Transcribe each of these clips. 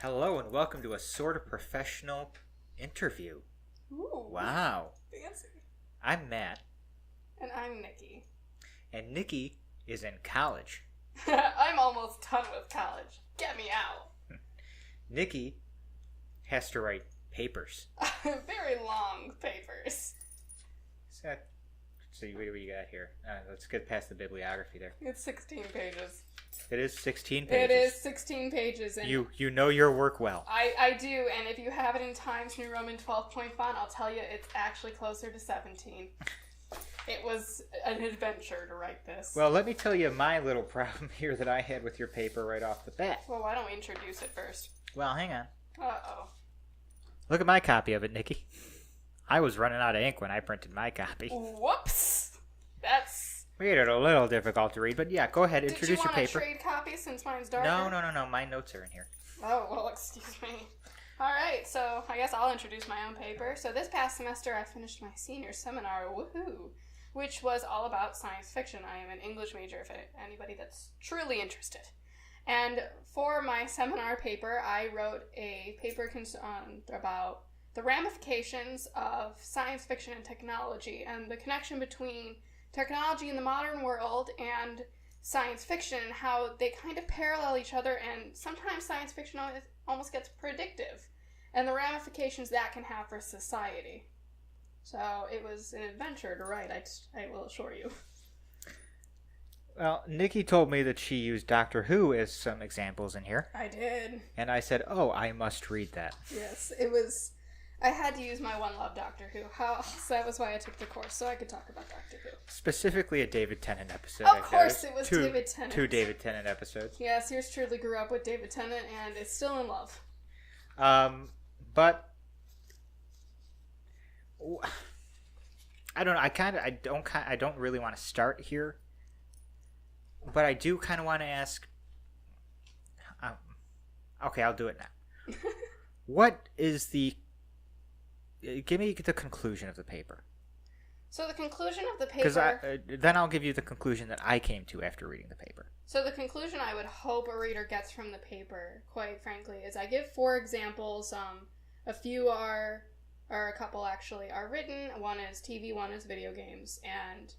Hello and welcome to a sort of professional interview. Ooh, Wow. fancy. I'm Matt, And I'm Nicky. and Nicky is in college. I'm almost done with college. Get me out. Nicky has to write papers. Very long papers. So, let's see, what do we got here? Let's get past the bibliography there. It's 16 pages. It is 16 pages. It is 16 pages. And You know your work well. I do, and if you have it in Times New Roman 12-point font, I'll tell you it's actually closer to 17. It was an adventure to write this. Well, let me tell you my little problem here that I had with your paper right off the bat. Well, why don't we introduce it first? Well, hang on. Uh-oh. Look at my copy of it, Nicky. I was running out of ink when I printed my copy. Whoops! That's... Made it a little difficult to read, but yeah, go ahead, introduce your paper. Did you want a trade copy since mine's darker? No. My notes are in here. Oh, well, excuse me. Alright, so I guess I'll introduce my own paper. So this past semester I finished my senior seminar, woohoo, which was all about science fiction. I am an English major, if anybody that's truly interested. And for my seminar paper, I wrote a paper about the ramifications of science fiction and technology and the connection between technology in the modern world and science fiction, and how they kind of parallel each other, and sometimes science fiction almost gets predictive, and the ramifications that can have for society. So it was an adventure to write, I will assure you. Well, Nikki told me that she used Doctor Who as some examples in here, I did. and I said, oh, I must read that. Yes, it was... I had to use my one love Doctor Who. So that was why I took the course, so I could talk about Doctor Who. Specifically a David Tennant episode. Of course it was David Tennant. Two David Tennant episodes. Yes, yours truly grew up with David Tennant and is still in love. But I don't know. I don't really want to start here, but I do kind of want to ask. Okay, I'll do it now. What is the? Give me the conclusion of the paper. So the conclusion of the paper... Because then I'll give you the conclusion that I came to after reading the paper. So the conclusion I would hope a reader gets from the paper, quite frankly, is I give 4 examples. A few are, or a couple actually, are written. One is TV, one is video games. And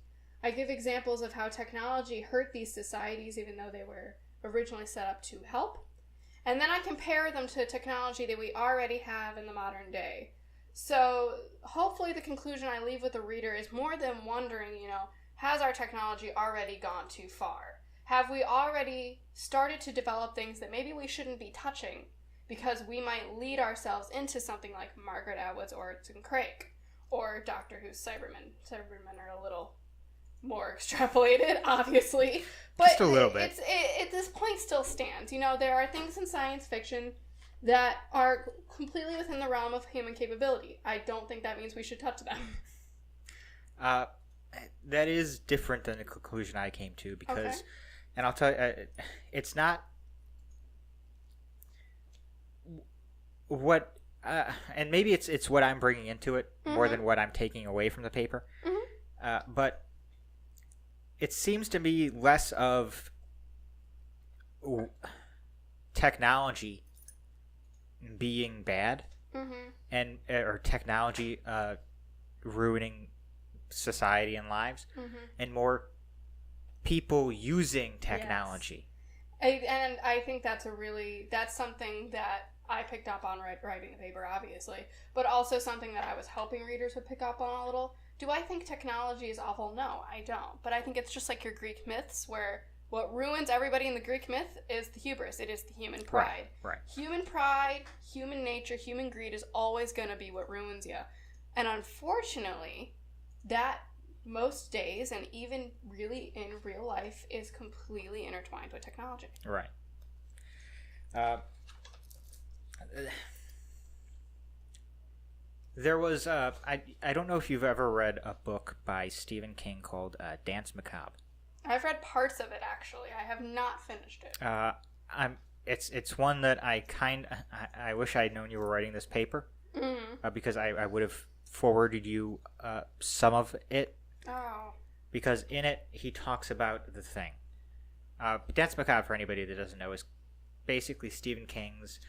I give examples of how technology hurt these societies, even though they were originally set up to help. And then I compare them to technology that we already have in the modern day. So hopefully the conclusion I leave with the reader is more than wondering, has our technology already gone too far? Have we already started to develop things that maybe we shouldn't be touching because we might lead ourselves into something like Margaret Atwood's Oryx and Crake or Doctor Who's Cybermen. Cybermen are a little more extrapolated, obviously. But just a little bit. At this point still stands. There are things in science fiction that are completely within the realm of human capability. I don't think that means we should touch them. That is different than the conclusion I came to because, okay. And I'll tell you, it's not what, and maybe it's what I'm bringing into it more than what I'm taking away from the paper. Mm-hmm. But it seems to me less of technology being bad, mm-hmm. and or technology ruining society and lives, mm-hmm. and more people using technology. Yes. And I think that's something that I picked up on writing the paper, obviously, but also something that I was hoping readers would pick up on a little. Do I think technology is awful? No, I don't. But I think it's just like your Greek myths, where what ruins everybody in the Greek myth is the hubris. It is the human pride. Right. Human pride, human nature, human greed is always going to be what ruins you. And unfortunately, that most days, and even really in real life, is completely intertwined with technology. Right. There was, I don't know if you've ever read a book by Stephen King called Dance Macabre. I've read parts of it, actually. I have not finished it. It's one that I wish I had known you were writing this paper, mm-hmm. Because I would have forwarded you some of it. Oh. Because in it, he talks about the Thing. Dance Macabre, for anybody that doesn't know, is basically Stephen King's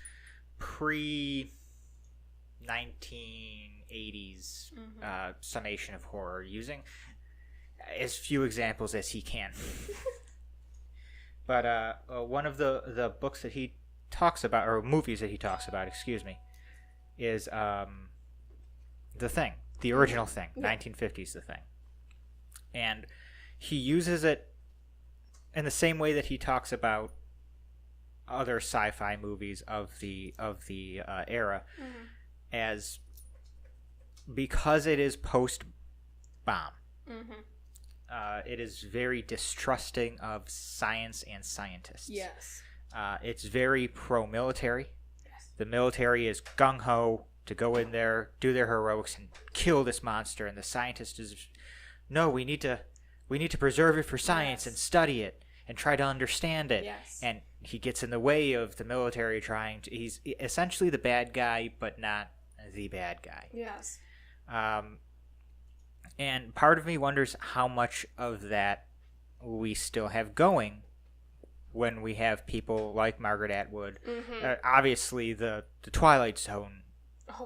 pre-1980s summation of horror, using as few examples as he can. But one of the books that he talks about, or movies that he talks about, excuse me, is The Thing, the original Thing, 1950s The Thing. And he uses it in the same way that he talks about other sci-fi movies of the era, as because it is post-bomb. It is very distrusting of science and scientists. Yes. It's very pro-military. Yes. The military is gung-ho to go in there, do their heroics, and kill this monster. And the scientist is, no, we need to preserve it for science and study it and try to understand it. Yes. And he gets in the way of the military trying to. He's essentially the bad guy, but not the bad guy. Yes. And part of me wonders how much of that we still have going when we have people like Margaret Atwood. Obviously, the Twilight Zone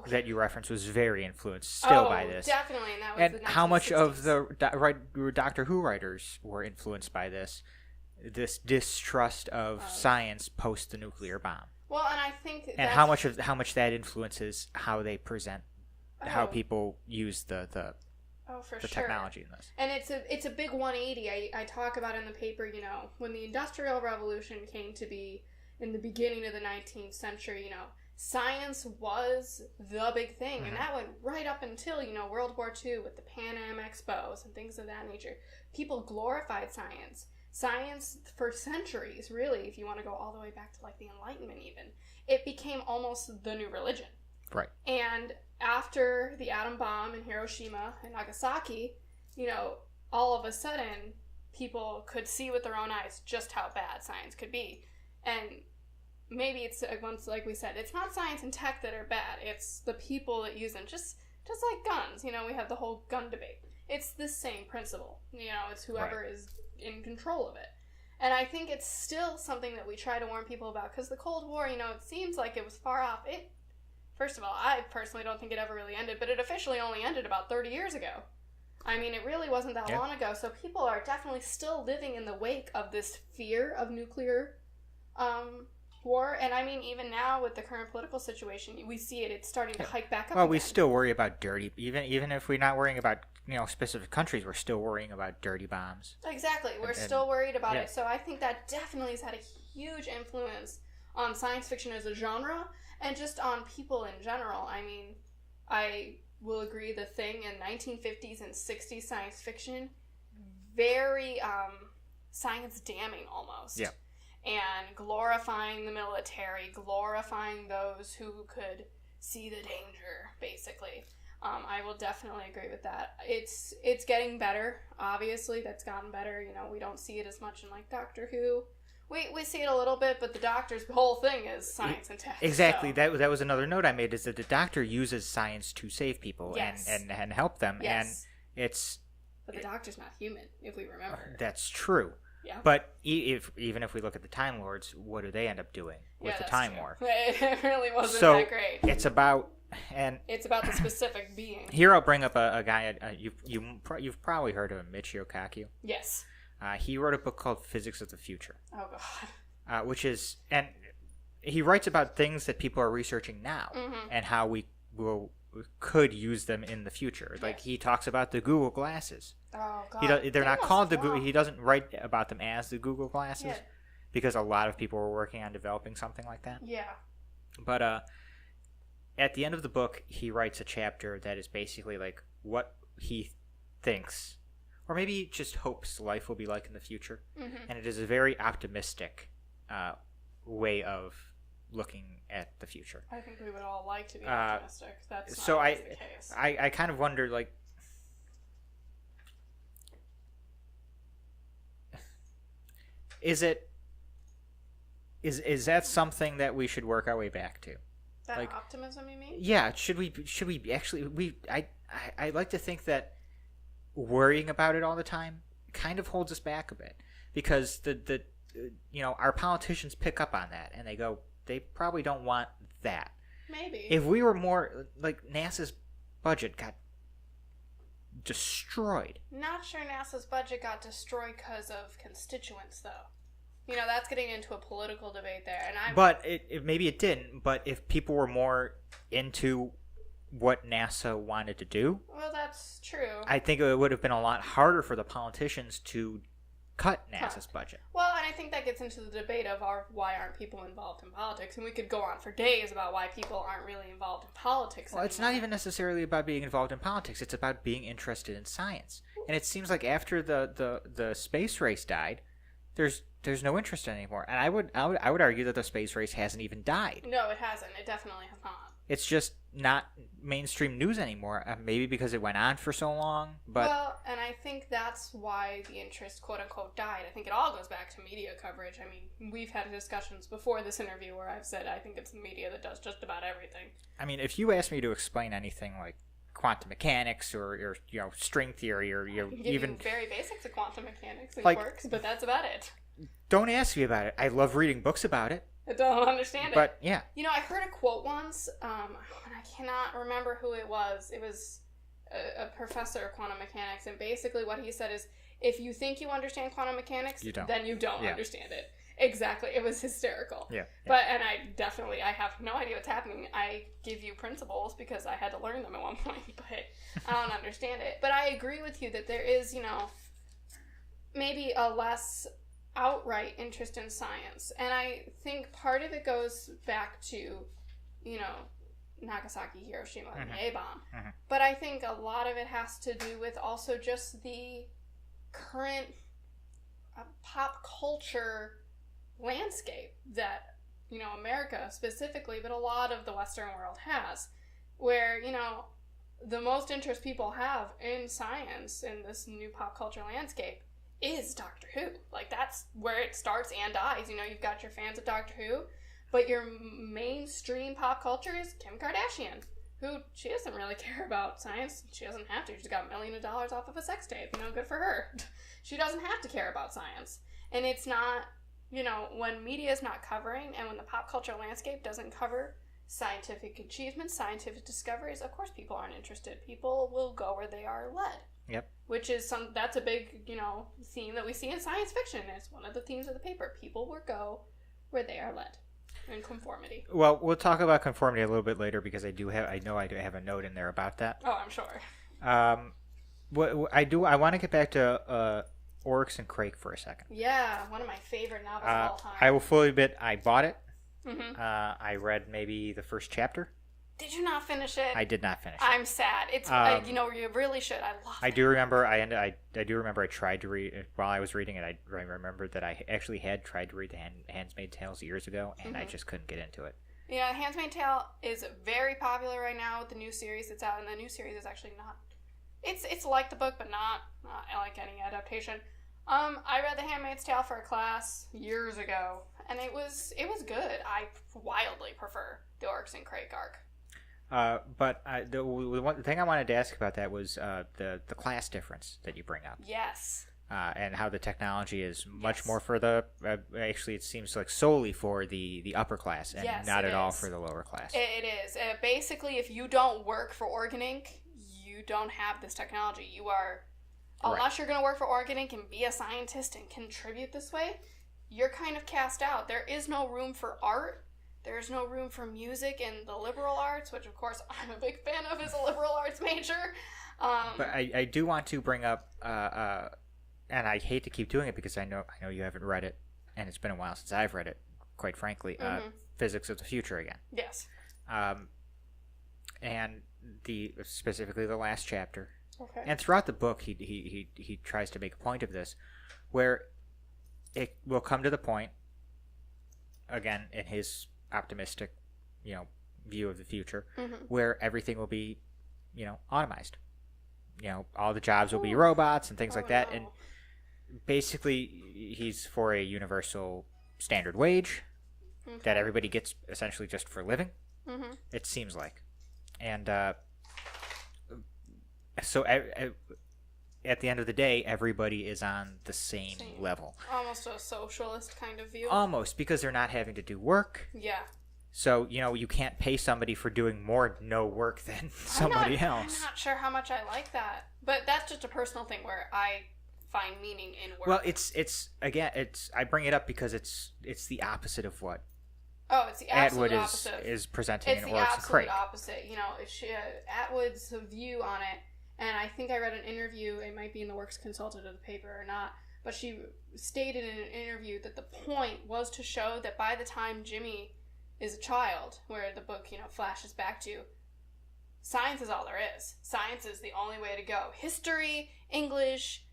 that you referenced was very influenced by this. Definitely, and that was and the 1960s. How much of the Doctor Who writers were influenced by this distrust of science post the nuclear bomb? Well, and I think how much that influences how they present, how people use the technology in this. And it's a big 180. I talk about in the paper, when the Industrial Revolution came to be in the beginning of the 19th century, science was the big thing. And that went right up until, World War II with the Pan Am Expos and things of that nature. People glorified science. Science for centuries, really, if you want to go all the way back to the Enlightenment even, it became almost the new religion. Right. And after the atom bomb in Hiroshima and Nagasaki, all of a sudden, people could see with their own eyes just how bad science could be. And maybe it's, like we said, it's not science and tech that are bad. It's the people that use them. Just like guns. We have the whole gun debate. It's the same principle. It's whoever is in control of it. And I think it's still something that we try to warn people about, because the Cold War, it seems like it was far off. First of all, I personally don't think it ever really ended, but it officially only ended about 30 years ago. I mean, it really wasn't that long ago, so people are definitely still living in the wake of this fear of nuclear war. And I mean, even now with the current political situation, we see it's starting to hike back up again. We still worry about dirty, even if we're not worrying about specific countries, we're still worrying about dirty bombs. Exactly, we're still worried about it. So I think that definitely has had a huge influence on science fiction as a genre, and just on people in general. I mean, I will agree The Thing in 1950s and 60s science fiction, very science damning almost. Yeah. And glorifying the military, glorifying those who could see the danger, basically. I will definitely agree with that. It's getting better. Obviously, that's gotten better. We don't see it as much in Doctor Who. We see it a little bit, but the Doctor's whole thing is science and tech. Exactly. So. That was another note I made, is that the Doctor uses science to save people and help them. Yes. And But the Doctor's not human, if we remember. That's true. Yeah. But even if we look at the Time Lords, what do they end up doing with the Time War? It really wasn't that great. It's about the specific being. Here I'll bring up a guy you've probably heard of him, Michio Kaku. Yes. He wrote a book called Physics of the Future. Oh God. And he writes about things that people are researching now and how we could use them in the future. Like he talks about the Google glasses. Oh God. They're not called the Google. He doesn't write about them as the Google glasses because a lot of people were working on developing something like that. Yeah. But at the end of the book, he writes a chapter that is basically like what he thinks, or maybe just hopes, life will be like in the future. And it is a very optimistic way of looking at the future. I think we would all like to be optimistic. That's not always the case. I kind of wonder, like, is that something that we should work our way back to? That optimism, you mean? Yeah. Should we actually? I like to think that worrying about it all the time kind of holds us back a bit, because our politicians pick up on that and they go, they probably don't want that. Maybe. If we were more like NASA's budget got destroyed. Not sure NASA's budget got destroyed because of constituents, though. You know, that's getting into a political debate there, and But maybe it didn't. But if people were more into what NASA wanted to do, well, that's true. I think it would have been a lot harder for the politicians to cut NASA's budget. Well, and I think that gets into the debate of why aren't people involved in politics, and we could go on for days about why people aren't really involved in politics. Well, it's not even necessarily about being involved in politics. It's about being interested in science. And it seems like after the space race died, there's no interest anymore. And I would argue that the space race hasn't even died. No, it hasn't. It definitely has not. It's just not mainstream news anymore. Maybe because it went on for so long. But well, and I think that's why the interest, quote unquote, died. I think it all goes back to media coverage. I mean, we've had discussions before this interview where I've said I think it's the media that does just about everything. I mean, if you ask me to explain anything like quantum mechanics or string theory or even very basics of quantum mechanics and like, quirks, but that's about it. Don't ask me about it. I love reading books about it. I don't understand it. But yeah. You know, I heard a quote once, and I cannot remember who it was. It was a professor of quantum mechanics, and basically what he said is, if you think you understand quantum mechanics, then you don't understand it. Exactly. It was hysterical. Yeah. But, and I have no idea what's happening. I give you principles because I had to learn them at one point, but I don't understand it. But I agree with you that there is, maybe a less outright interest in science. And I think part of it goes back to, Nagasaki, Hiroshima, and the A-bomb. Mm-hmm. But I think a lot of it has to do with also just the current pop culture landscape that, America specifically, but a lot of the Western world has, where, the most interest people have in science in this new pop culture landscape is Doctor Who. Like, that's where it starts and dies. You've got your fans of Doctor Who, but your mainstream pop culture is Kim Kardashian, who, she doesn't really care about science. She doesn't have to. She's got $millions of dollars off of a sex tape. Good for her. She doesn't have to care about science. And it's not, when media is not covering and when the pop culture landscape doesn't cover scientific achievements, scientific discoveries, of course people aren't interested. People will go where they are led. Yep. Which is that's a big, theme that we see in science fiction. It's one of the themes of the paper. People will go where they are led. In conformity. Well, we'll talk about conformity a little bit later because I do have a note in there about that. Oh, I'm sure. I want to get back to Oryx and Crake for a second. Yeah, one of my favorite novels of all time. I will fully admit I bought it. Mm-hmm. I read maybe the first chapter. Did you not finish it? I did not finish it. I'm sad. It's you really should. I love it. I do remember I tried to read while I was reading it. I remember that I actually had tried to read the Handmaid's Tales years ago, and I just couldn't get into it. Yeah, Handmaid's Tale is very popular right now with the new series that's out, and the new series is actually not. It's like the book, but not like any adaptation. I read The Handmaid's Tale for a class years ago, and it was good. I wildly prefer the Oryx and Crake arc. But the one thing I wanted to ask about that was the class difference that you bring up. Yes. And how the technology is much more for the actually it seems like solely for the upper class and not at all for the lower class. It is. Basically, if you don't work for Organ Inc., you don't have this technology. You are, unless you're going to work for Organ Inc. and be a scientist and contribute this way, you're kind of cast out. There is no room for art. There's no room for music in the liberal arts, which of course I'm a big fan of as a liberal arts major. But I do want to bring up, and I hate to keep doing it because I know you haven't read it, and it's been a while since I've read it, quite frankly, Physics of the Future again. Yes. And specifically the last chapter. Okay. And throughout the book, he tries to make a point of this, where it will come to the point, again, in his optimistic, view of the future, where everything will be, automized. All the jobs will be robots and things like that. No. And basically, he's for a universal standard wage that everybody gets essentially just for living. Mm-hmm. It seems like. And so at the end of the day, everybody is on the same level. Almost a socialist kind of view. Almost, because they're not having to do work. Yeah. So, you can't pay somebody for doing more no work than somebody else. I'm not sure how much I like that. But that's just a personal thing where I find meaning in work. Well, I bring it up because it's the opposite of what it's the absolute Atwood opposite. is presenting in Oryx and Crake. It's the absolute opposite. Atwood's view on it, and I think I read an interview, it might be in the Works Consulted of the paper or not, but she stated in an interview that the point was to show that by the time Jimmy is a child, where the book, flashes back to, science is all there is. Science is the only way to go. History, English,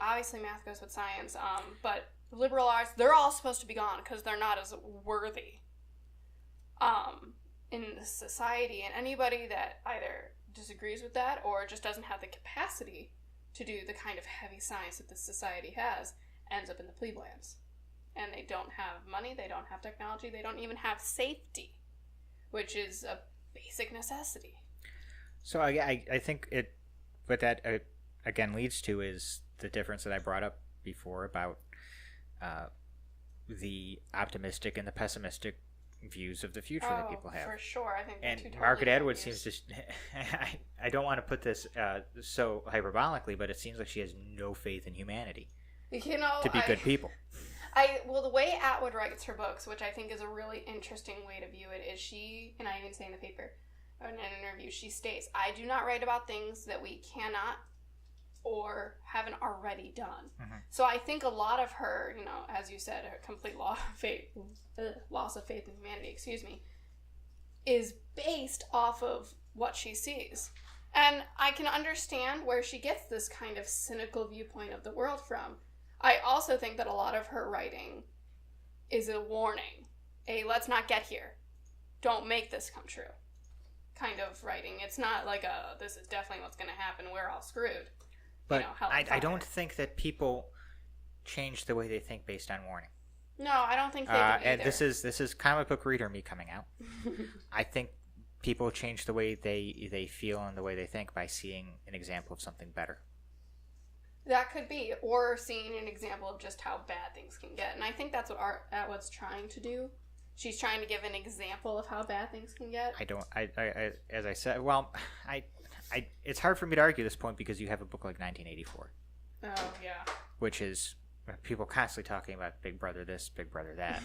obviously math goes with science, but liberal arts, they're all supposed to be gone because they're not as worthy in the society. And anybody that either disagrees with that or just doesn't have the capacity to do the kind of heavy science that this society has ends up in the pleblands. And they don't have money, they don't have technology, they don't even have safety, which is a basic necessity. So I think what that again leads to is the difference that I brought up before about the optimistic and the pessimistic views of the future that people have. For sure. I think and totally Margaret Atwood seems to I don't want to put this so hyperbolically, but it seems like she has no faith in humanity to be good people. The way Atwood writes her books, which I think is a really interesting way to view it, is she, and I even say in the paper, in an interview, she states, I do not write about things that we cannot or haven't already done. Mm-hmm. So I think a lot of her, as you said, a complete loss of faith in humanity, is based off of what she sees. And I can understand where she gets this kind of cynical viewpoint of the world from. I also think that a lot of her writing is a warning. Let's not get here. Don't make this come true kind of writing. It's not like this is definitely what's going to happen, we're all screwed. But I don't think that people change the way they think based on warning. No, I don't think they do either. And this is comic book reader me coming out. I think people change the way they feel and the way they think by seeing an example of something better. That could be, or seeing an example of just how bad things can get. And I think that's what Atwood's trying to do. She's trying to give an example of how bad things can get. As I said, it's hard for me to argue this point because you have a book like 1984. Oh, yeah. Which is people constantly talking about Big Brother this, Big Brother that.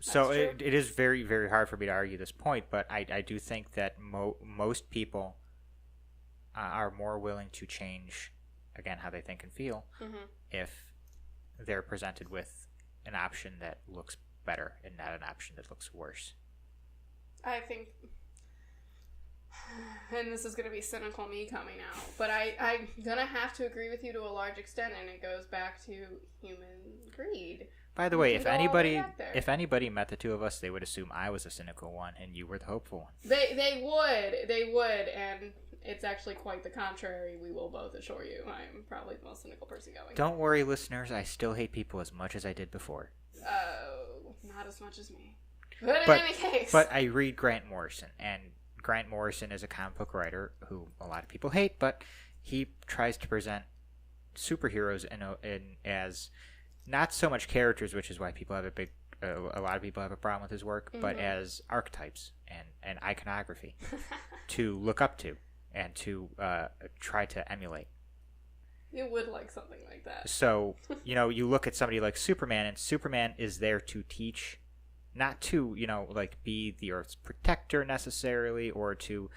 So it is very, very hard for me to argue this point, but I do think that most people are more willing to change, again, how they think and feel, if they're presented with an option that looks better and not an option that looks worse. I think, and this is going to be cynical me coming out, but I'm going to have to agree with you to a large extent, and it goes back to human greed. By the way, if anybody met the two of us, they would assume I was a cynical one and you were the hopeful one. They would, and it's actually quite the contrary. We will both assure you. I'm probably the most cynical person going. Don't worry, listeners. I still hate people as much as I did before. Oh, not as much as me. But in any case. But I read Grant Morrison, and Grant Morrison is a comic book writer who a lot of people hate, but he tries to present superheroes in as not so much characters, which is why people have a lot of people have a problem with his work, but as archetypes and iconography to look up to and to try to emulate. You would like something like that. So, you look at somebody like Superman, and Superman is there to teach, not to, be the Earth's protector necessarily, or to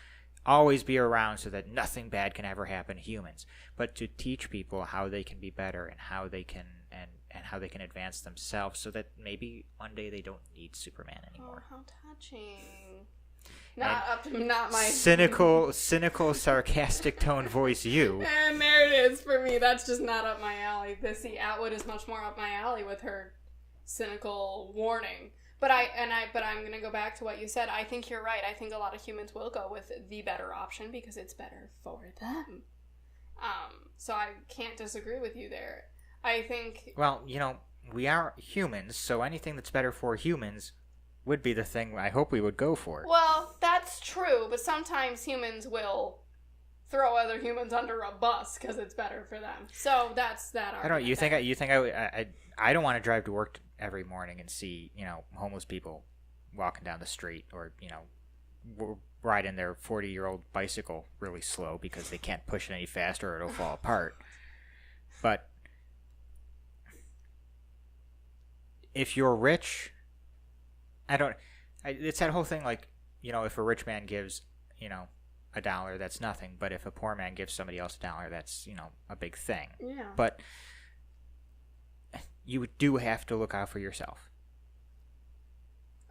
always be around so that nothing bad can ever happen to humans, but to teach people how they can be better and how they can and how they can advance themselves so that maybe one day they don't need Superman anymore. Oh, how touching. Not my cynical, sarcastic tone voice. You and there it is for me. That's just not up my alley. Atwood is much more up my alley with her cynical warning. But I'm gonna go back to what you said. I think you're right. I think a lot of humans will go with the better option because it's better for them. So I can't disagree with you there. I think. Well, we are humans, so anything that's better for humans would be the thing I hope we would go for. Well, that's true, but sometimes humans will throw other humans under a bus because it's better for them. So that's that argument. I don't want to drive to work every morning and see, homeless people walking down the street, or riding their 40-year-old bicycle really slow because they can't push it any faster or it'll fall apart. But if you're rich, it's that whole thing, like, if a rich man gives, $1, that's nothing. But if a poor man gives somebody else $1, that's, a big thing. Yeah. But you do have to look out for yourself.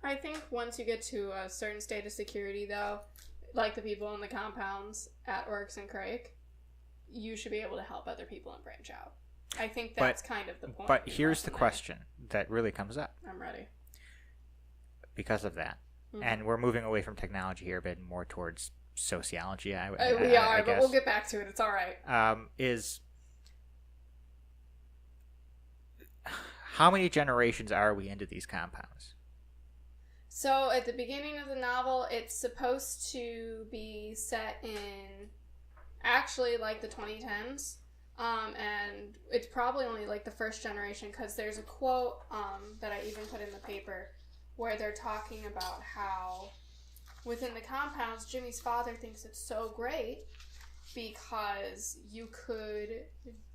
I think once you get to a certain state of security, though, like the people in the compounds at Oryx and Crake, you should be able to help other people and branch out. I think that's kind of the point. But here's the question that really comes up. I'm ready. Because of that. Mm-hmm. And we're moving away from technology here, but more towards sociology. We are, but we'll get back to it. It's all right. Is how many generations are we into these compounds? So at the beginning of the novel, it's supposed to be set in actually like the 2010s. And it's probably only like the first generation, because there's a quote that I even put in the paper where they're talking about how within the compounds, Jimmy's father thinks it's so great because you could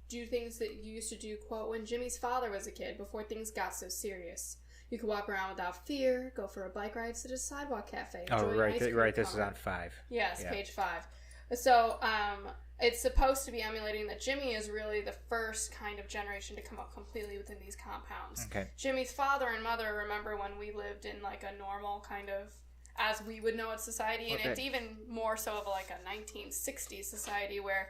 do things that you used to do, quote, when Jimmy's father was a kid, before things got so serious. You could walk around without fear, go for a bike ride, sit at a sidewalk cafe. Right. This is on 5. Yes, yeah. Page 5. So, it's supposed to be emulating that Jimmy is really the first kind of generation to come up completely within these compounds. Okay. Jimmy's father and mother remember when we lived in like a normal kind of, as we would know it, society, and it's even more so of like a 1960s society where,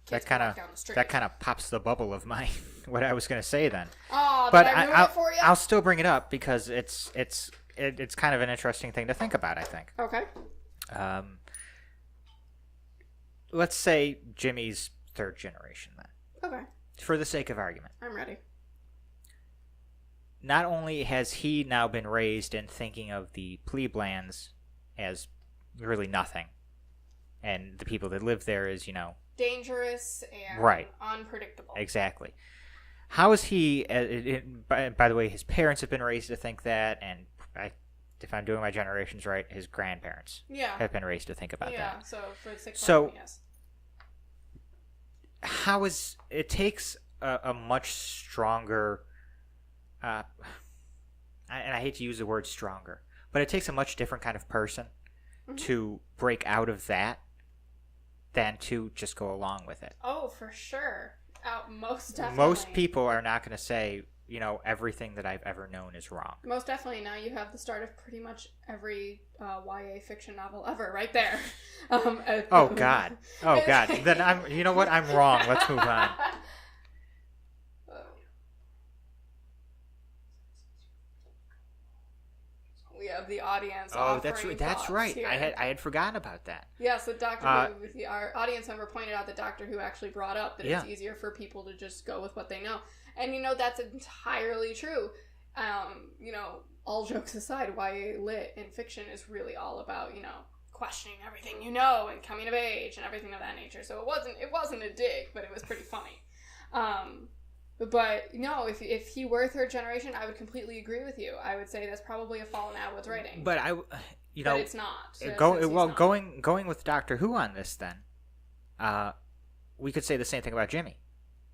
kids can walk down the street. That kind of pops the bubble of my what I was going to say then. Oh, but I ruined it for you? I'll still bring it up because it's kind of an interesting thing to think about, I think. Okay. Let's say Jimmy's 3rd generation then. Okay. For the sake of argument. I'm ready. Not only has he now been raised in thinking of the plebeians as really nothing, and the people that live there as, dangerous and unpredictable. Exactly. How is he, by the way, his parents have been raised to think that, and if I'm doing my generations right, his grandparents have been raised to think about that. Yeah, so for the 6 yes. How is it takes a much stronger, and I hate to use the word stronger, but it takes a much different kind of person to break out of that than to just go along with it. Oh, for sure. Most definitely. Most people are not going to say, everything that I've ever known is wrong. Most definitely. Now you have the start of pretty much every YA fiction novel ever right there. Oh, God. Then I'm wrong. Let's move on. We have the audience. Oh, that's right. Here. I had forgotten about that. Yeah, so our audience member pointed out the Doctor Who actually brought up that it's easier for people to just go with what they know. And, that's entirely true. All jokes aside, YA lit in fiction is really all about, questioning everything and coming of age and everything of that nature. So it wasn't a dig, but it was pretty funny. But no, if he were 3rd generation, I would completely agree with you. I would say that's probably a Fallen Atwood's writing. But but it's not. Going with Doctor Who on this, then, we could say the same thing about Jimmy.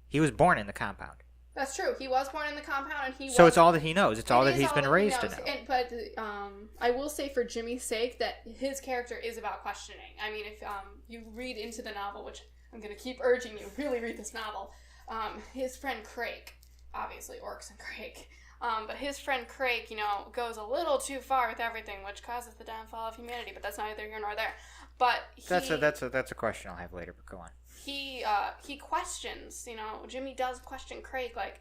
He was born in the compound. That's true. He was born in the compound, and so it's all that he knows. It's all that he's been raised to know. But I will say, for Jimmy's sake, that his character is about questioning. I mean, if you read into the novel, which I'm going to keep urging you, really read this novel. His friend Crake, obviously Oryx and Crake, but his friend Crake, goes a little too far with everything, which causes the downfall of humanity. But that's neither here nor there. But that's a question I'll have later. But go on. He questions. Jimmy does question Crake, like,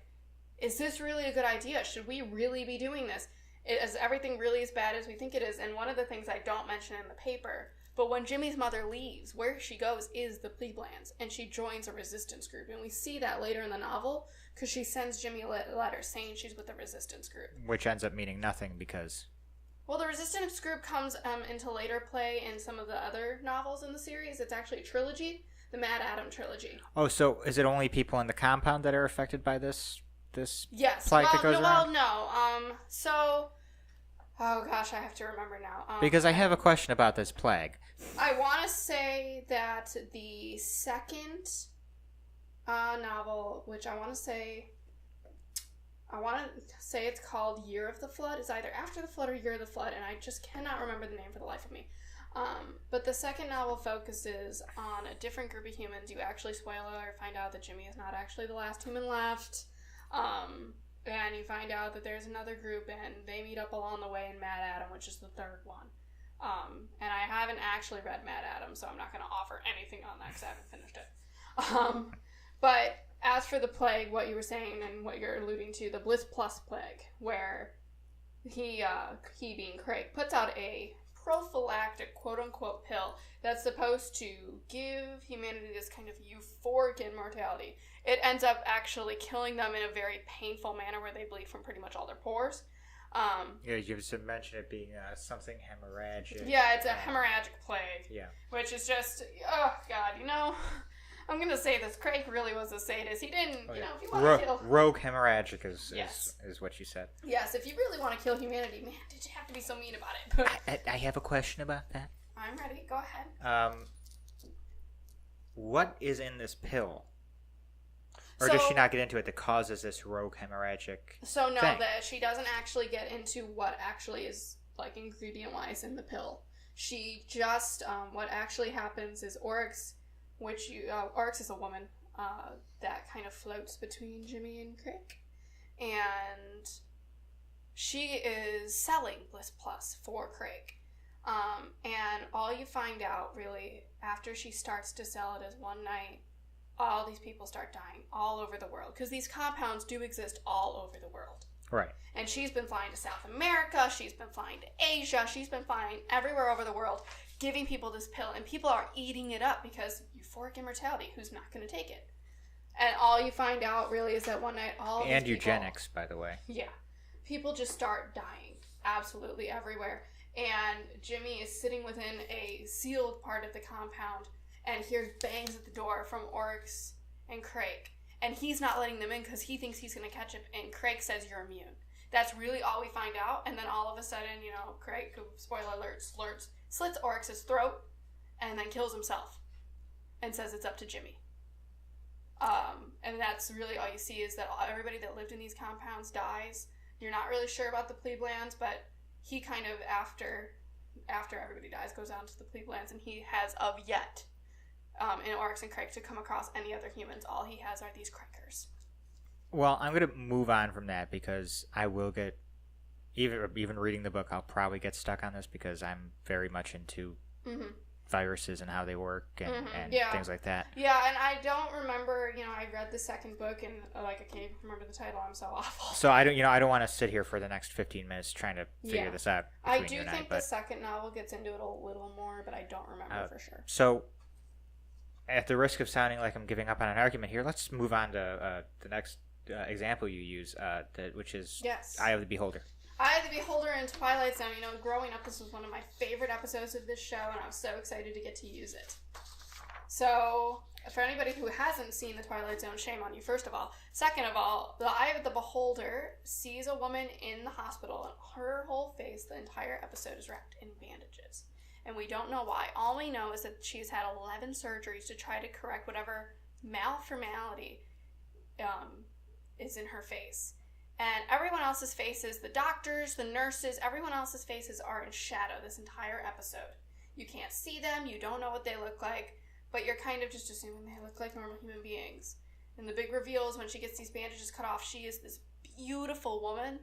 is this really a good idea? Should we really be doing this? Is everything really as bad as we think it is? And one of the things I don't mention in the paper, but when Jimmy's mother leaves, where she goes is the plebeians, and she joins a resistance group. And we see that later in the novel, because she sends Jimmy a letter saying she's with the resistance group. Which ends up meaning nothing because... Well, the resistance group comes into later play in some of the other novels in the series. It's actually a trilogy, the Mad Adam trilogy. Oh, so is it only people in the compound that are affected by this yes. plight that goes around? Well, no. So... Oh gosh, I have to remember now. Because I have a question about this plague. I want to say that the second novel, which I want to say it's called Year of the Flood, is either After the Flood or Year of the Flood, and I just cannot remember the name for the life of me. But the second novel focuses on a different group of humans. You actually, spoiler alert, find out that Jimmy is not actually the last human left. And you find out that there's another group, and they meet up along the way in Mad Adam, which is the third one. And I haven't actually read Mad Adam, so I'm not going to offer anything on that because I haven't finished it. But as for the plague, what you were saying and what you're alluding to, the Bliss Plus plague, where he being Crake, puts out a prophylactic, quote-unquote, pill that's supposed to give humanity this kind of euphoric immortality. It ends up actually killing them in a very painful manner where they bleed from pretty much all their pores. Yeah, you mentioned it being something hemorrhagic. Yeah, it's a hemorrhagic plague. Yeah. Which is just, oh, God, I'm going to say this. Craig really was a sadist. He didn't, if you want to kill... Rogue hemorrhagic is what you said. Yes, if you really want to kill humanity, man, did you have to be so mean about it? I have a question about that. I'm ready. Go ahead. What is in this pill? Or does she not get into it that causes this rogue hemorrhagic So no, thing? she doesn't actually get into what actually is, like, ingredient-wise in the pill. She just, what actually happens is Oryx... Oryx is a woman that kind of floats between Jimmy and Crake, and she is selling Bliss Plus for Crake. And all you find out, really, after she starts to sell it is one night, all these people start dying all over the world, because these compounds do exist all over the world. Right. And she's been flying to South America, she's been flying to Asia, she's been flying everywhere over the world, giving people this pill, and people are eating it up because euphoric immortality, who's not going to take it? And all you find out really is that one night all these and people, eugenics, by the way. Yeah. People just start dying absolutely everywhere. And Jimmy is sitting within a sealed part of the compound and hears bangs at the door from Oryx and Crake. And he's not letting them in because he thinks he's going to catch it, and Crake says you're immune. That's really all we find out, and then all of a sudden, Crake, spoiler alert, slits Oryx's throat, and then kills himself, and says it's up to Jimmy. And that's really all you see, is that everybody that lived in these compounds dies. You're not really sure about the pleblands, but he kind of, after everybody dies, goes out to the pleblands, and he has of yet, in Oryx and Crake, to come across any other humans. All he has are these Crakers. Well, I'm going to move on from that because I will get, even reading the book, I'll probably get stuck on this because I'm very much into viruses and how they work and things like that. Yeah, and I don't remember, I read the second book and I can't even remember the title. I'm so awful. So I don't want to sit here for the next 15 minutes trying to figure this out. I do think the second novel gets into it a little more, but I don't remember for sure. So, at the risk of sounding like I'm giving up on an argument here, let's move on to the next example you use, which is Eye of the Beholder. Eye of the Beholder and Twilight Zone. Growing up, this was one of my favorite episodes of this show, and I was so excited to get to use it. So, for anybody who hasn't seen the Twilight Zone, shame on you, first of all. Second of all, the Eye of the Beholder sees a woman in the hospital, and her whole face, the entire episode, is wrapped in bandages. And we don't know why. All we know is that she's had 11 surgeries to try to correct whatever malformality is in her face. And everyone else's faces, the doctors, the nurses, everyone else's faces are in shadow this entire episode. You can't see them, you don't know what they look like, but you're kind of just assuming they look like normal human beings. And the big reveal is when she gets these bandages cut off, she is this beautiful woman,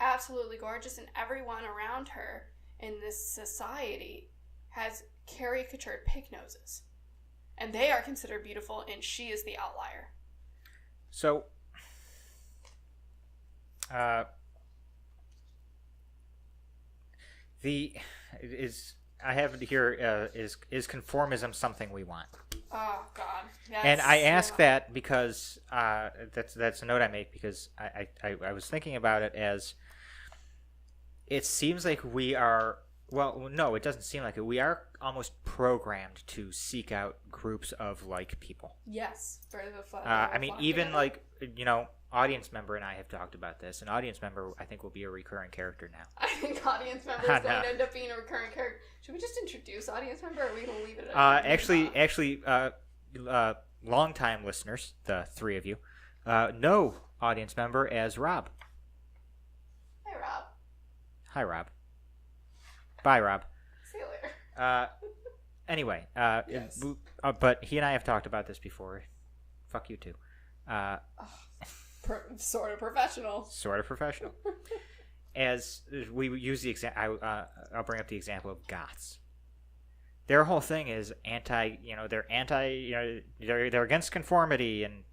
absolutely gorgeous, and everyone around her in this society has caricatured pig noses. And they are considered beautiful, and she is the outlier. So, I have here is conformism something we want? Oh God! And I ask that because that's a note I make because I was thinking about it as it seems like we are. Well, no, it doesn't seem like it. We are almost programmed to seek out groups of like people. Yes, for the fun. I mean, even like audience member and I have talked about this. An audience member, I think, will be a recurring character now. I think audience member is going to end up being a recurring character. Should we just introduce audience member, or are we going to leave it at long-time listeners, the three of you, know audience member as Rob. Hi, Rob. Hi, Rob. Bye, Rob. See you later. Anyway, yes. But he and I have talked about this before. Fuck you too. Sort of professional. Sort of professional. As we use the example, I'll bring up the example of goths. Their whole thing is they're against conformity and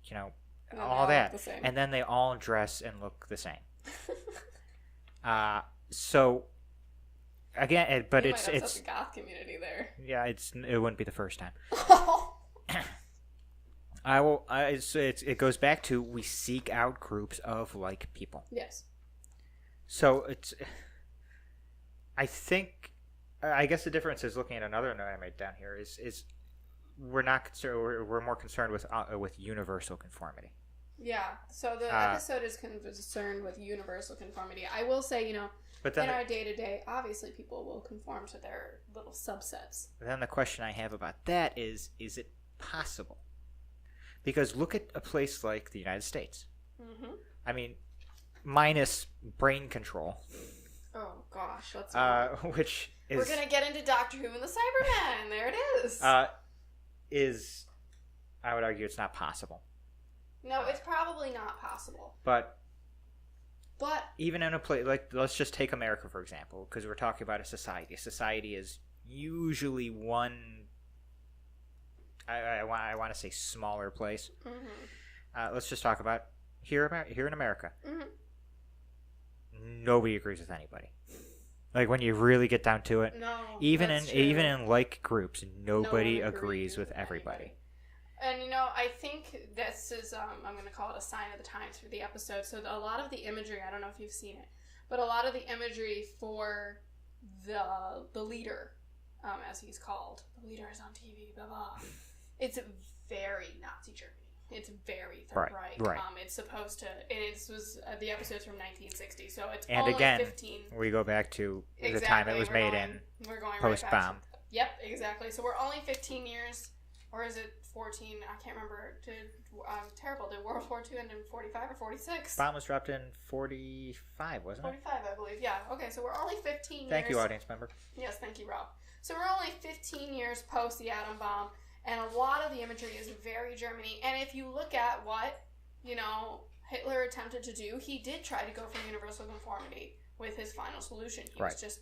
all that, and then they all dress and look the same. So again, but it's a goth community there. Yeah, it wouldn't be the first time. It goes back to we seek out groups of like people. Yes. So I guess the difference is looking at another note I made down here is we're not concerned. We're more concerned with universal conformity. Yeah. So the episode is concerned with universal conformity. I will say, but then in our day-to-day, obviously people will conform to their little subsets. Then the question I have about that is it possible? Because look at a place like the United States. Mm-hmm. I mean, minus brain control. Oh gosh, let's. Which is we're gonna get into Doctor Who and the Cybermen. There it is. I would argue it's not possible. No, it's probably not possible. But even in a place like, let's just take America for example, because we're talking about a society. A society is usually one. I want to say smaller place. Mm-hmm. Let's just talk about here in America. Mm-hmm. Nobody agrees with anybody. Like when you really get down to it, no, even in like groups, nobody agrees with everybody. And I think this is I'm going to call it a sign of the times for the episode. So a lot of the imagery, I don't know if you've seen it, but a lot of the imagery for the leader, as he's called, the leader is on TV, blah blah. It's very Nazi Germany. It's very Third Reich. Right. It's supposed to. The episode's from 1960, so it's and only again, 15. We go back to the time it was made in. We're going post right bomb. Yep, exactly. So we're only 15 years, or is it 14? I can't remember. Terrible. Did World War II end in 45 or 46? Bomb was dropped in 45, wasn't it? 45, I believe. Yeah. Okay, so we're only 15 years. Thank you, audience member. Yes, thank you, Rob. So we're only 15 years post the atom bomb. And a lot of the imagery is very Germany. And if you look at what, Hitler attempted to do, he did try to go for universal conformity with his final solution. He was just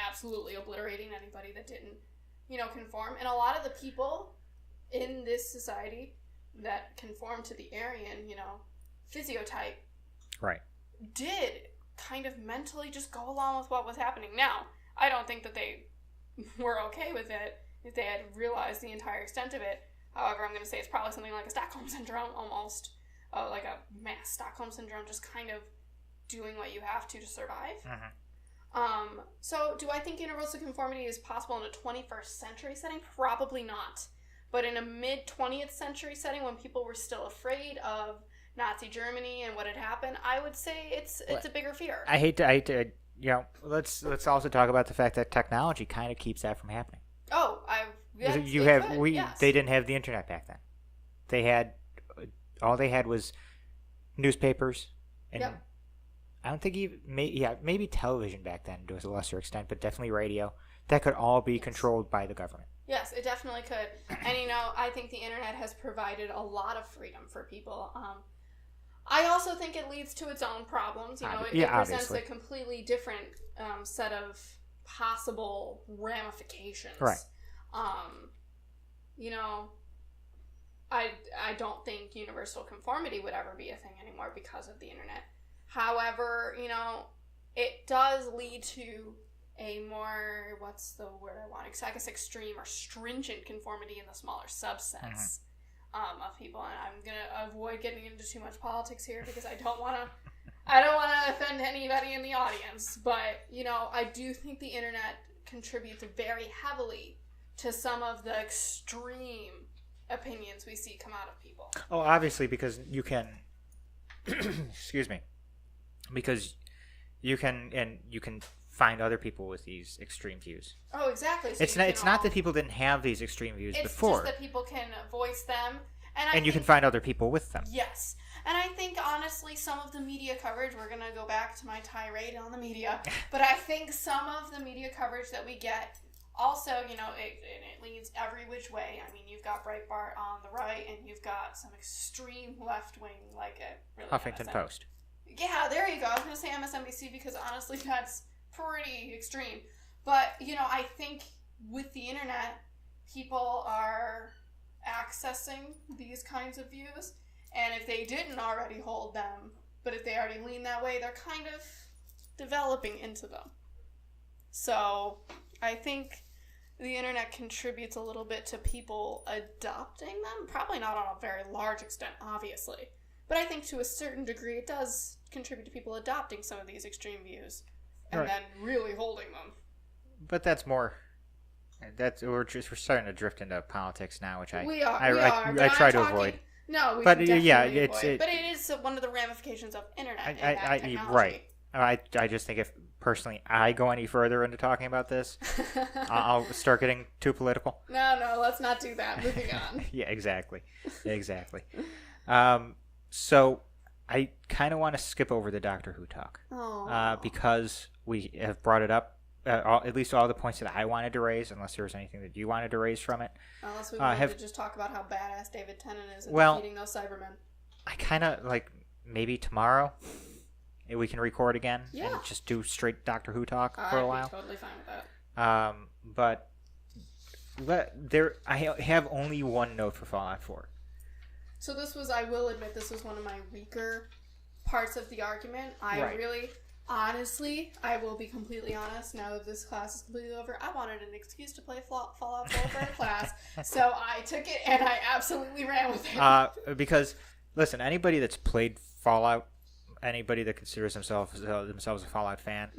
absolutely obliterating anybody that didn't, conform. And a lot of the people in this society that conform to the Aryan, physiotype, did kind of mentally just go along with what was happening. Now, I don't think that they were okay with it if they had realized the entire extent of it. However, I'm going to say it's probably something like a Stockholm Syndrome, almost. Like a mass Stockholm Syndrome, just kind of doing what you have to survive. Mm-hmm. So do I think universal conformity is possible in a 21st century setting? Probably not. But in a mid-20th century setting, when people were still afraid of Nazi Germany and what had happened, I would say it's a bigger fear. I hate to let's also talk about the fact that technology kind of keeps that from happening. Oh, They didn't have the internet back then. All they had was newspapers, and I don't think maybe television back then to a lesser extent, but definitely radio. That could all be controlled by the government. Yes, it definitely could. And I think the internet has provided a lot of freedom for people. I also think it leads to its own problems. It presents obviously a completely different set of possible ramifications. Right. I don't think universal conformity would ever be a thing anymore because of the internet. However, it does lead to a more, what's the word I want? I guess extreme or stringent conformity in the smaller subsets of people. And I'm gonna avoid getting into too much politics here because I don't want to offend anybody in the audience. But I do think the internet contributes very heavily to some of the extreme opinions we see come out of people. Oh, obviously, because you can excuse me, because you can find other people with these extreme views. Oh, exactly. So it's not that people didn't have these extreme views before. It's just that people can voice them. And you can find other people with them. Yes. And I think, honestly, some of the media coverage, we're going to go back to my tirade on the media, but I think some of the media coverage that we get also, it leans every which way. I mean, you've got Breitbart on the right, and you've got some extreme left-wing, like a really Huffington Post. Yeah, there you go. I was going to say MSNBC because, honestly, that's pretty extreme. But, I think with the internet, people are accessing these kinds of views, and if they didn't already hold them, but if they already lean that way, they're kind of developing into them. So I think the internet contributes a little bit to people adopting them. Probably not on a very large extent, obviously, but I think to a certain degree it does contribute to people adopting some of these extreme views and then really holding them. But that's more. We're starting to drift into politics now, which I try to avoid. No, we but definitely yeah, avoid. But it is one of the ramifications of internet and that technology. Right. I just think if personally I go any further into talking about this, I'll start getting too political. No, let's not do that. Moving on. Yeah, exactly. So I kind of want to skip over the Doctor Who talk because we have brought it up. At least all the points that I wanted to raise, unless there was anything that you wanted to raise from it. Unless we wanted to just talk about how badass David Tennant is at defeating those Cybermen. I kind of maybe tomorrow we can record again and just do straight Doctor Who talk for a while. I'd be totally fine with that. But I have only one note for Fallout 4. So I will admit, this was one of my weaker parts of the argument. Honestly, I will be completely honest, now that this class is completely over, I wanted an excuse to play Fallout 4 for a class, so I took it and I absolutely ran with it. Because, listen, anybody that's played Fallout, anybody that considers themselves a Fallout fan,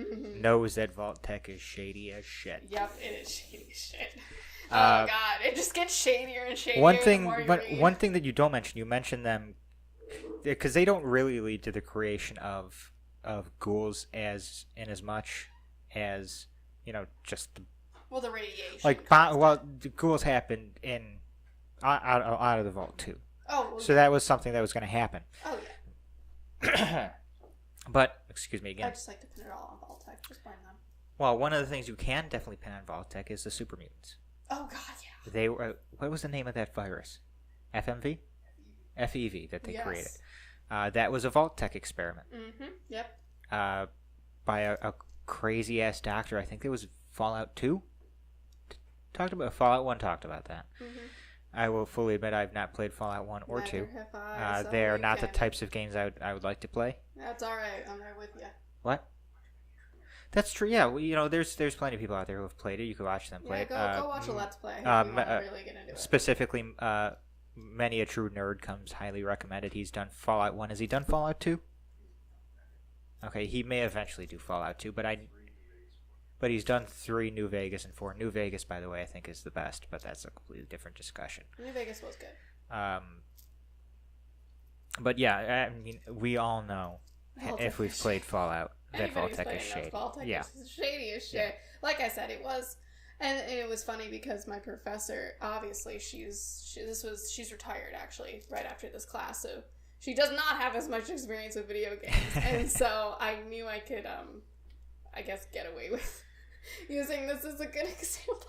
knows that Vault Tech is shady as shit. Yep, it is shady as shit. Oh god, it just gets shadier and shadier One thing that you don't mention, you mention them, because they don't really lead to the creation of ghouls as much as just the radiation. The ghouls happened out of the vault too. So that was something that was going to happen. Oh yeah. But excuse me again. I just like to pin it all on Vault-Tec. Just blame them. Well, one of the things you can definitely pin on Vault-Tec is the super mutants. Oh god, yeah. They were. What was the name of that virus? FMV? FEV that they created. That was a Vault-Tec experiment. Mm-hmm. Yep. By a crazy ass doctor. I think it was Fallout 2. Fallout 1 talked about that. Mm-hmm. I will fully admit I've not played Fallout 1 or 2. They are not the types of games I would like to play. That's all right. I'm there with you. What? That's true. Yeah. Well, there's plenty of people out there who have played it. You could watch them play it. Go watch a Let's Play. If you want to really get into it. Specifically, Many a True Nerd comes highly recommended. He's done Fallout 1. Has he done Fallout 2? Okay, he may eventually do Fallout 2, but he's done 3, New Vegas, and 4. New Vegas, by the way, I think is the best, but that's a completely different discussion. New Vegas was good. But yeah, I mean, we all know if we've played Fallout that Vault-Tec is shady. Vault-Tec is shady as shit. Yeah. Like I said, it was. And it was funny because my professor, obviously, she's retired actually right after this class, so she does not have as much experience with video games, and so I knew I could, I guess, get away with using this as a good example.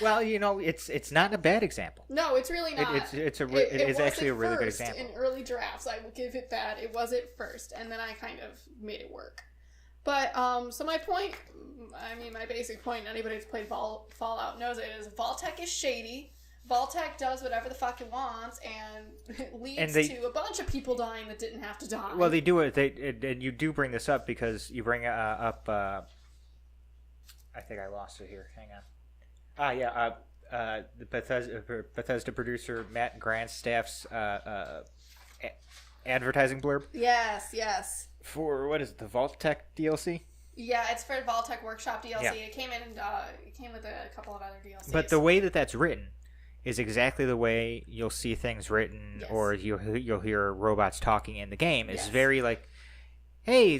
Well, it's not a bad example. No, it's really not. It is actually a really good example. In early drafts, I will give it that. It was at first, and then I kind of made it work. But, so my point, my basic point, anybody who's played Fallout knows it, is Vault-Tec is shady. Vault-Tec does whatever the fuck it wants, and it leads to a bunch of people dying that didn't have to die. Well, they do it, and you do bring this up because you bring up, I think I lost it here, hang on. The Bethesda producer Matt Grandstaff's advertising blurb. Yes. For, what is it, the Vault-Tec DLC? Yeah, it's for Vault-Tec Workshop DLC. Yeah. It came with a couple of other DLCs. But the way that that's written is exactly the way you'll see things written, Yes. or you'll hear robots talking in the game. It's Yes. very like, hey,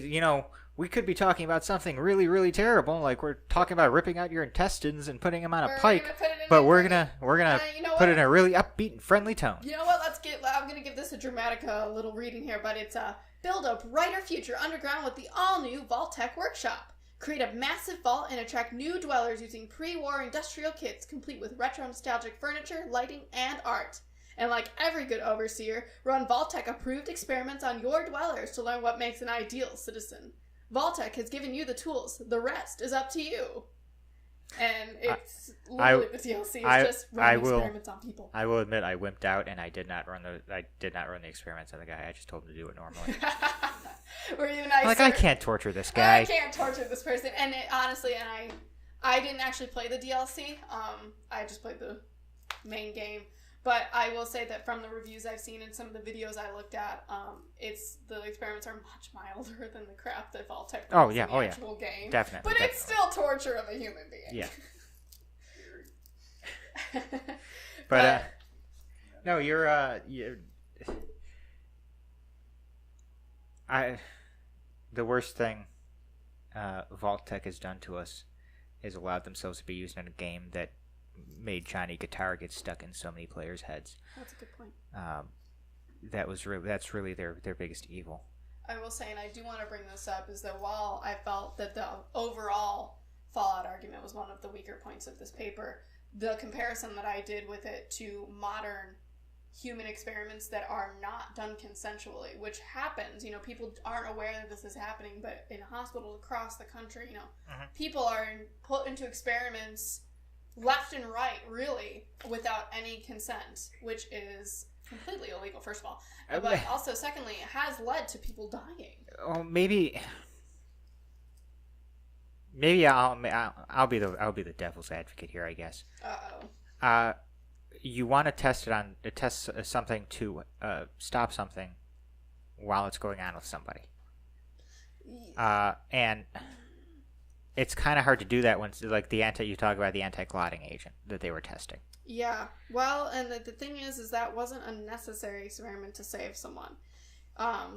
we could be talking about something really, really terrible, like we're talking about ripping out your intestines and putting them on a pike, but we're gonna put it in a really upbeat and friendly tone. You know what? I'm gonna give this a dramatic little reading here, but it's build a brighter future underground with the all-new Vault-Tec Workshop. Create a massive vault and attract new dwellers using pre-war industrial kits, complete with retro nostalgic furniture, lighting, and art. And like every good overseer, run Vault-Tec approved experiments on your dwellers to learn what makes an ideal citizen. Vault-Tec has given you the tools. The rest is up to you. And it's literally the DLC is just running experiments on people. I will admit I wimped out and I did not run the experiments on the guy. I just told him to do it normally. Were you nicer? Like, I can't torture this guy. I can't torture this person. And honestly, I didn't actually play the DLC. I just played the main game. But I will say that from the reviews I've seen and some of the videos I looked at, the experiments are much milder than the crap that Vault-Tec does in the actual game. Definitely. But it's still torture of a human being. Yeah. But no, the worst thing Vault-Tec has done to us is allowed themselves to be used in a game that made Johnny Guitar get stuck in so many players' heads. That's a good point. That's really their biggest evil. I will say, and I do want to bring this up, is that while I felt that the overall Fallout argument was one of the weaker points of this paper, the comparison that I did with it to modern human experiments that are not done consensually, which happens, people aren't aware that this is happening, but in hospitals across the country, people are put into experiments left and right, really, without any consent, which is completely illegal, first of all. But also, secondly, it has led to people dying. Oh, maybe I'll be the devil's advocate here, I guess. You want to test something to stop something while it's going on with somebody, and it's kind of hard to do that when, like, you talk about the anti-clotting agent that they were testing. Yeah, well, and the thing is that wasn't a necessary experiment to save someone.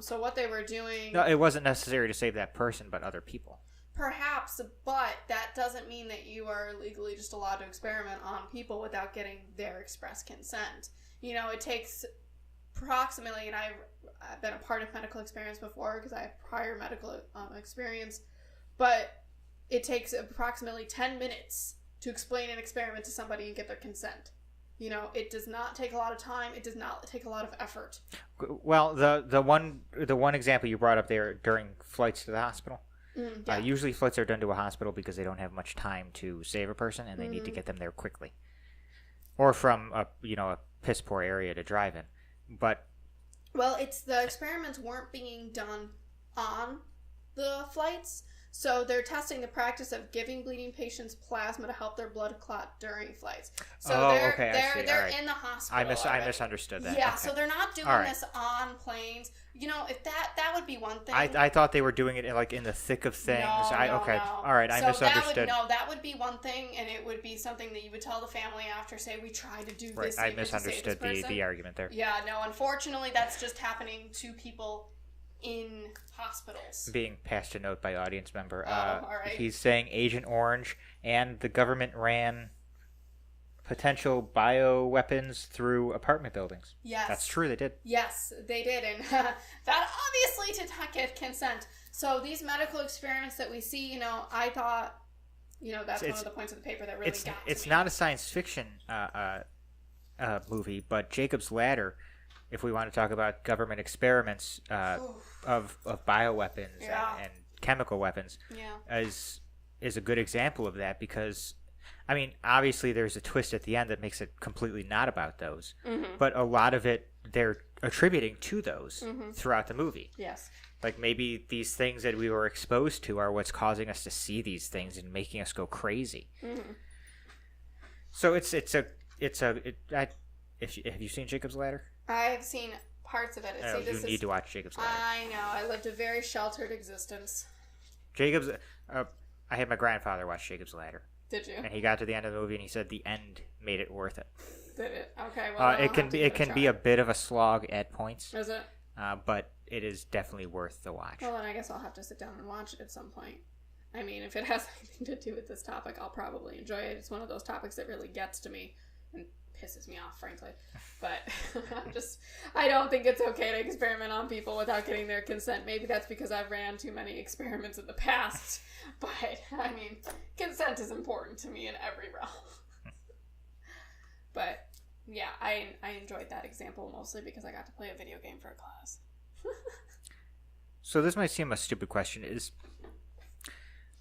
So what they were doing... No, it wasn't necessary to save that person, but other people. Perhaps, but that doesn't mean that you are legally just allowed to experiment on people without getting their express consent. It takes approximately, and I've been a part of medical experiments before because I have prior medical experience, but it takes approximately 10 minutes to explain an experiment to somebody and get their consent. It does not take a lot of time. It does not take a lot of effort. Well, the one example you brought up there during flights to the hospital. Yeah. Usually flights are done to a hospital because they don't have much time to save a person and they need to get them there quickly, or from a piss poor area to drive in. But it's the experiments weren't being done on the flights. So they're testing the practice of giving bleeding patients plasma to help their blood clot during flights. So they're in the hospital. I misunderstood that. Yeah, okay. So they're not doing this on planes. If that would be one thing. I thought they were doing it in the thick of things. No. All right, I misunderstood. That would be one thing, and it would be something that you would tell the family after, say, we tried to do this. I misunderstood the argument there. Yeah, no, unfortunately, that's just happening to people in hospitals. Being passed a note by audience member. All right. He's saying Agent Orange and the government ran potential bioweapons through apartment buildings. Yes. That's true, they did. Yes, they did, and that obviously did not get consent. So these medical experiments that we see, I thought, that's one of the points of the paper that really got to me. It's not a science fiction movie, but Jacob's Ladder, if we want to talk about government experiments of bioweapons and chemical weapons, is a good example of that because, obviously there's a twist at the end that makes it completely not about those, but a lot of it they're attributing to those throughout the movie. Yes. Like maybe these things that we were exposed to are what's causing us to see these things and making us go crazy. So have you seen Jacob's Ladder? I've seen parts of it. You need to watch Jacob's Ladder. I know. I lived a very sheltered existence. Jacob's. I had my grandfather watch Jacob's Ladder. Did you? And he got to the end of the movie and he said the end made it worth it. Did it? Okay. Well, it can be a bit of a slog at points. Is it? But it is definitely worth the watch. Well, then I guess I'll have to sit down and watch it at some point. I mean, if it has anything to do with this topic, I'll probably enjoy it. It's one of those topics that really gets to me and pisses me off, frankly. But I don't think it's okay to experiment on people without getting their consent. Maybe that's because I've ran too many experiments in the past. But, I mean, consent is important to me in every realm. But, yeah, I enjoyed that example mostly because I got to play a video game for a class. So this might seem a stupid question.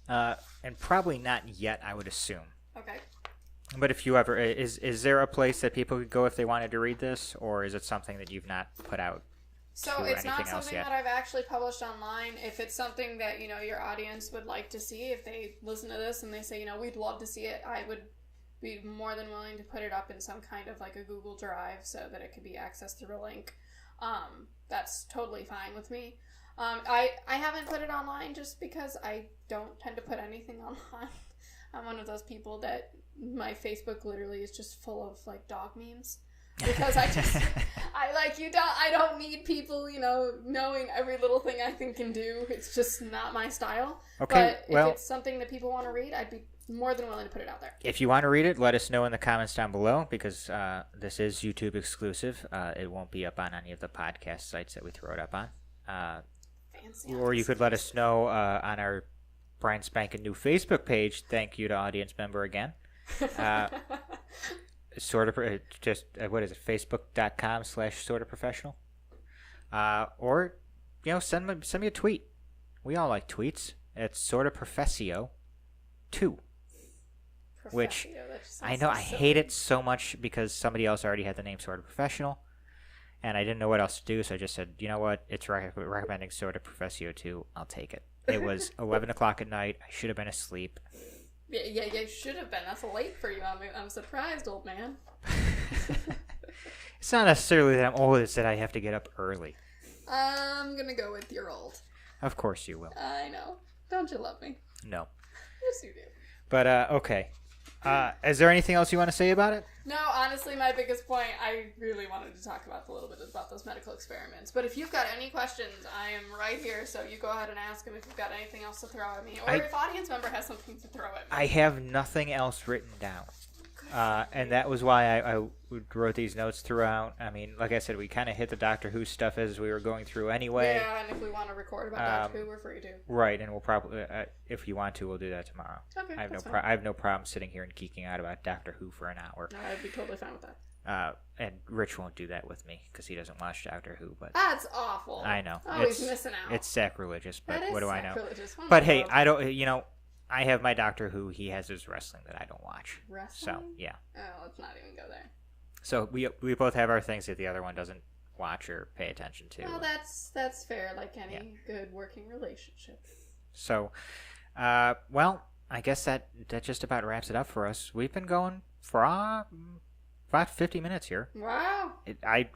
And probably not yet, I would assume. Okay. But if you ever... Is there a place that people could go if they wanted to read this? Or is it something that you've not put out? So it's not something that I've actually published online. If it's something that, your audience would like to see, if they listen to this and they say, we'd love to see it, I would be more than willing to put it up in some kind of like a Google Drive so that it could be accessed through a link. That's totally fine with me. I haven't put it online just because I don't tend to put anything online. I'm one of those people that my Facebook literally is just full of like dog memes. Because I don't need people, knowing every little thing I think can do. It's just not my style. Okay, but if it's something that people want to read, I'd be more than willing to put it out there. If you want to read it, let us know in the comments down below because this is YouTube exclusive. It won't be up on any of the podcast sites that we throw it up on. Fancy. Or you could let us know on our brand spanking new Facebook page. Thank you to audience member again. What is it? Facebook.com/sortaprofessional. Or, send me a tweet. We all like tweets. It's sortaprofessio 2. Which I know I hate it so much because somebody else already had the name Sorta Professional, and I didn't know what else to do, so I just said, you know what? It's recommending Sorta Professio 2. I'll take it. It was 11 o'clock at night. I should have been asleep. Yeah, you should have been. That's late for you. I'm surprised, old man. It's not necessarily that I'm old, it's that I have to get up early. I'm gonna go with you're old. Of course you will. I know. Don't you love me? No. Yes, you do. But, okay. Is there anything else you want to say about it? No, honestly, my biggest point, I really wanted to talk about a little bit about those medical experiments. But if you've got any questions, I am right here, so you go ahead and ask them if you've got anything else to throw at me. Or if audience member has something to throw at me. I have nothing else written down. And that was why I wrote these notes throughout. I mean, like I said, we kind of hit the Doctor Who stuff as we were going through anyway. Yeah, and if we want to record about Doctor Who, we're free to. Right, and we'll probably, if you want to, we'll do that tomorrow. Okay, I have no problem sitting here and geeking out about Doctor Who for an hour. No, I'd be totally fine with that. And Rich won't do that with me because he doesn't watch Doctor Who. But that's awful. I know. Oh, he's missing out. It's sacrilegious, but what do I know? Oh, but hey, I don't. I have my Doctor Who. He has his wrestling that I don't watch. Wrestling? So yeah. Oh, let's not even go there. So we both have our things that the other one doesn't watch or pay attention to. Well, that's fair, like any good working relationship. So, well, I guess that just about wraps it up for us. We've been going for about 50 minutes here. Wow. I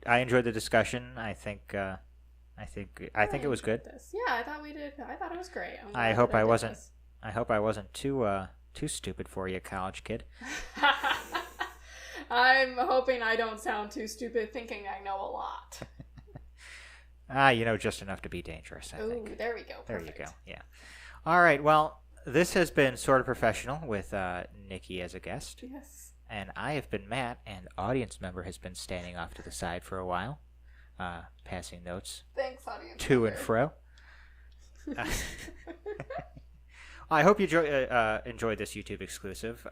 enjoyed the discussion. I think it was good. Yeah, I thought we did. I thought it was great. I hope I wasn't too stupid for you, college kid. I'm hoping I don't sound too stupid thinking I know a lot. Just enough to be dangerous, I think. There we go. Perfect. There you go. Yeah. All right. Well, this has been Sorta Professional with Nicky as a guest. Yes. And I have been Matt, and audience member has been standing off to the side for a while, passing notes. Thanks, audience to member. And fro. I hope you enjoyed this YouTube exclusive.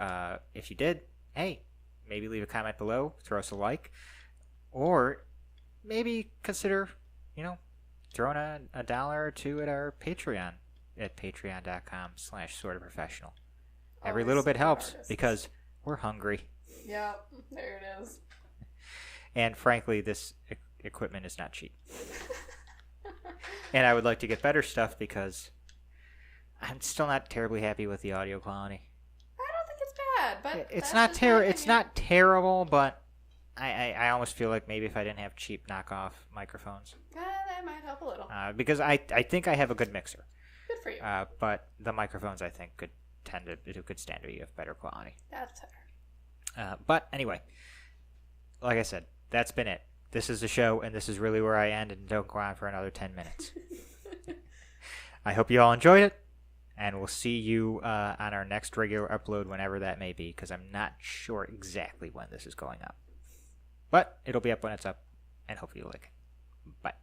If you did, hey, maybe leave a comment below, throw us a like, or maybe consider, throwing a $1 or $2 at our Patreon at patreon.com/sortaprofessional. Every little bit helps because we're hungry. Yeah, there it is. And frankly, this equipment is not cheap. And I would like to get better stuff because I'm still not terribly happy with the audio quality. I don't think it's bad, but it's not terrible, but I almost feel like maybe if I didn't have cheap knockoff microphones, that might help a little. because I think I have a good mixer. Good for for you. But the microphones, I think, could stand to be of better quality. That's fair. But anyway, like I said, that's been it. This is the show, and this is really where I end, and don't go on for another 10 minutes. I hope you all enjoyed it, and we'll see you on our next regular upload, whenever that may be, because I'm not sure exactly when this is going up. But it'll be up when it's up, and hopefully you like it. Bye.